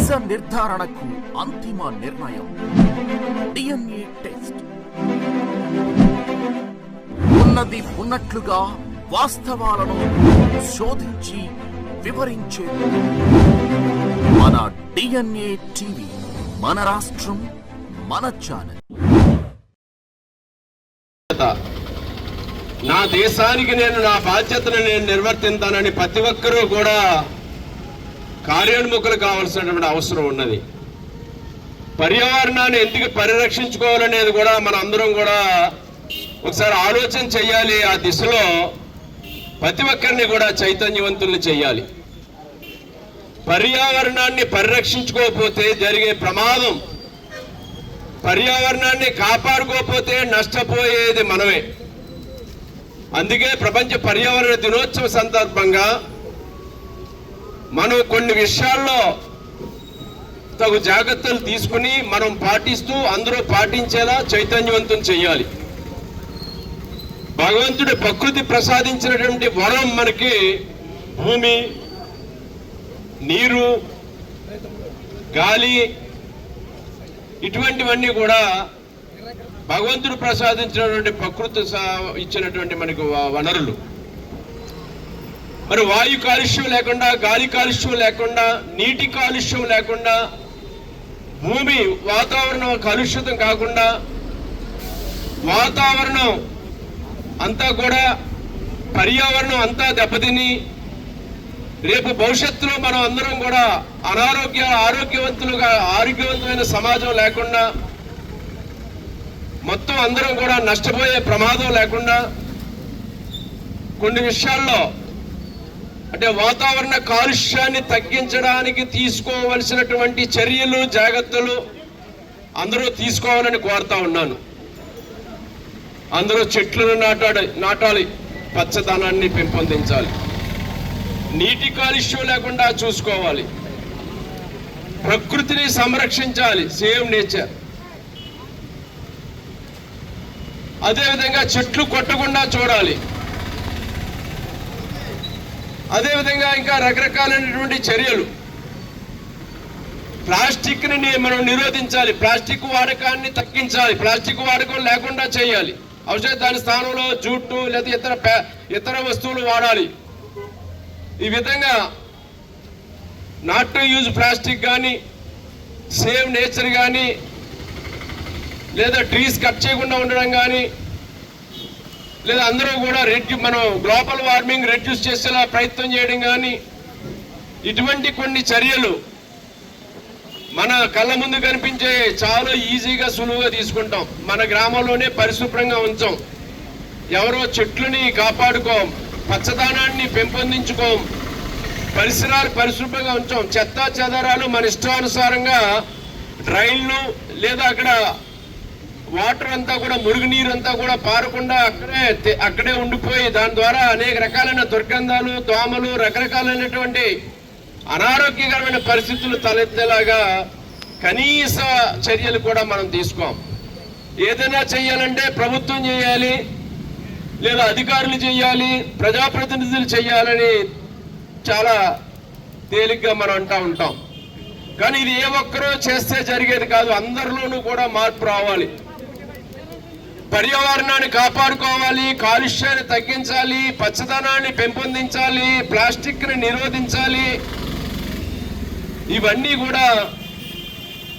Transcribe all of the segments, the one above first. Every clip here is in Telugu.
నిజ నిర్ధారణకు అంతిమ నిర్ణయం డిఎన్ఏ టెస్ట్. ఉన్నది ఉన్నట్లుగా వాస్తవాలను శోధించి వివరించే మన డిఎన్ఏ టీవీ, మన రాష్ట్రం, మన ఛానల్. నా దేశానికి నేను నా బాధ్యతను నేను నిర్వర్తింతానని ప్రతి ఒక్కరూ కూడా కార్యోన్ముఖులు కావాల్సినటువంటి అవసరం ఉన్నది. పర్యావరణాన్ని ఎందుకు పరిరక్షించుకోవాలనేది కూడా మన అందరం కూడా ఒకసారి ఆలోచన చేయాలి. ఆ దిశలో ప్రతి ఒక్కరిని కూడా చైతన్యవంతుల్ని చేయాలి. పర్యావరణాన్ని పరిరక్షించుకోకపోతే జరిగే ప్రమాదం, పర్యావరణాన్ని కాపాడుకోకపోతే నష్టపోయేది మనమే. అందుకే ప్రపంచ పర్యావరణ దినోత్సవ సందర్భంగా మనం కొన్ని విషయాల్లో తగు జాగ్రత్తలు తీసుకుని మనం పాటిస్తూ అందరూ పాటించేలా చైతన్యవంతం చేయాలి. భగవంతుడి ప్రకృతి ప్రసాదించినటువంటి వరం మనకి భూమి, నీరు, గాలి, ఇటువంటివన్నీ కూడా భగవంతుడు ప్రసాదించినటువంటి ప్రకృతి ఇచ్చినటువంటి మనకు వనరులు. మరి వాయు కాలుష్యం లేకుండా, గాలి కాలుష్యం లేకుండా, నీటి కాలుష్యం లేకుండా, భూమి వాతావరణం కలుషితం కాకుండా, వాతావరణం అంతా కూడా పర్యావరణం అంతా దెబ్బతిని రేపు భవిష్యత్తులో మనం అందరం కూడా ఆరోగ్యవంతమైన సమాజం లేకుండా, మొత్తం అందరం కూడా నష్టపోయే ప్రమాదం లేకుండా కొన్ని విషయాల్లో అంటే వాతావరణ కాలుష్యాన్ని తగ్గించడానికి తీసుకోవలసినటువంటి చర్యలు, జాగ్రత్తలు అందరూ తీసుకోవాలని కోరుతా ఉన్నాను. అందరూ చెట్లను నాటాలి, పచ్చదనాన్ని పెంపొందించాలి, నీటి కాలుష్యం లేకుండా చూసుకోవాలి, ప్రకృతిని సంరక్షించాలి, సేవ్ నేచర్. అదేవిధంగా చెట్లు కొట్టకుండా చూడాలి. అదేవిధంగా ఇంకా రకరకాలైనటువంటి చర్యలు. ప్లాస్టిక్ని మనం నిరోధించాలి, ప్లాస్టిక్ వాడకాన్ని తగ్గించాలి, ప్లాస్టిక్ వాడకం లేకుండా చేయాలి. అవసరం దాని స్థానంలో జూటు లేదా ఇతర వస్తువులు వాడాలి. ఈ విధంగా నాట్ టు యూజ్ ప్లాస్టిక్ కానీ, సేవ్ నేచర్ కానీ, లేదా ట్రీస్ కట్ చేయకుండా ఉండడం కానీ, లేదా అందరూ కూడా మనం గ్లోబల్ వార్మింగ్ రెడ్యూస్ చేసేలా ప్రయత్నం చేయడం కానీ, ఇటువంటి కొన్ని చర్యలు మన కళ్ళ ముందు కనిపించే చాలా ఈజీగా సులువుగా తీసుకుంటాం. మన గ్రామంలోనే పరిశుభ్రంగా ఉంచాం, ఎవరో చెట్లని కాపాడుకోం, పచ్చదనాన్ని పెంపొందించుకోం, పరిసరాలు పరిశుభ్రంగా ఉంచాం. చెత్తా చెదారాలు మన ఇష్టానుసారంగా డ్రైన్లు లేదా అక్కడ వాటర్ అంతా కూడా, మురుగునీరు అంతా కూడా పారకుండా అక్కడే ఉండిపోయి దాని ద్వారా అనేక రకాలైన దుర్గంధాలు, దోమలు, రకరకాలైనటువంటి అనారోగ్యకరమైన పరిస్థితులు తలెత్తేలాగా కనీస చర్యలు కూడా మనం తీసుకోం. ఏదైనా చేయాలంటే ప్రభుత్వం చేయాలి, లేదా అధికారులు చేయాలి, ప్రజాప్రతినిధులు చేయాలని చాలా తేలిగ్గా మనం అంటూ ఉంటాం. కానీ ఇది ఏ ఒక్కరో చేస్తే జరిగేది కాదు. అందరిలోనూ కూడా మార్పు రావాలి. పర్యావరణాన్ని కాపాడుకోవాలి, కాలుష్యాన్ని తగ్గించాలి, పచ్చదనాన్ని పెంపొందించాలి, ప్లాస్టిక్ని నిరోధించాలి. ఇవన్నీ కూడా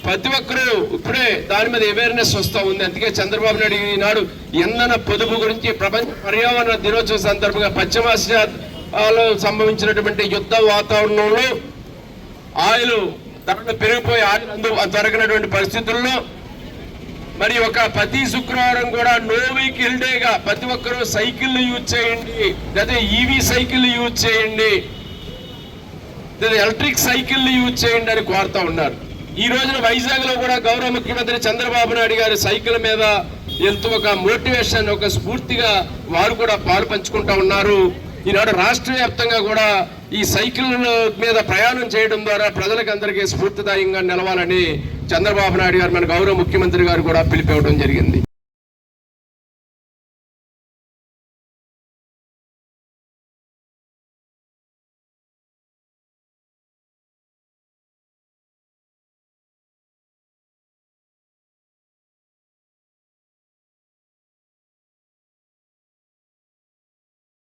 ప్రతి ఒక్కరూ ఇప్పుడే దాని మీద అవేర్నెస్ వస్తూ ఉంది. అందుకే చంద్రబాబు నాయుడు ఈనాడు ఇంధన పొదుపు గురించి ప్రపంచ పర్యావరణ దినోత్సవ సందర్భంగా పశ్చిమాసియాలో సంభవించినటువంటి యుద్ధ వాతావరణంలో ఆయిల్ ధరలు పెరిగిపోయి ఆయిల్ దొరకనటువంటి పరిస్థితుల్లో మరి ప్రతి శుక్రవారం కూడా నో వెహికల్ డేగా ప్రతి ఒక్కరూ సైకిళ్ళు యూజ్ చేయండి, లేదా ఈవీ సైకిల్ యూజ్ చేయండి, లేదా ఎలక్ట్రిక్ సైకిల్ యూజ్ చేయండి అని కోరుతా ఉన్నారు. ఈ రోజున వైజాగ్ లో కూడా గౌరవ ముఖ్యమంత్రి చంద్రబాబు నాయుడు గారి సైకిల్ మీద వెళ్తూ ఒక మోటివేషన్, ఒక స్ఫూర్తిగా వారు కూడా పాలు పంచుకుంటా ఉన్నారు. ఈనాడు రాష్ట్ర వ్యాప్తంగా కూడా ఈ సైకిల్ మీద ప్రయాణం చేయడం ద్వారా ప్రజలకు అందరికీ స్ఫూర్తిదాయంగా నిలవాలని చంద్రబాబు నాయుడు గారు, మన గౌరవ ముఖ్యమంత్రి గారు కూడా పిలిపివ్వడం జరిగింది.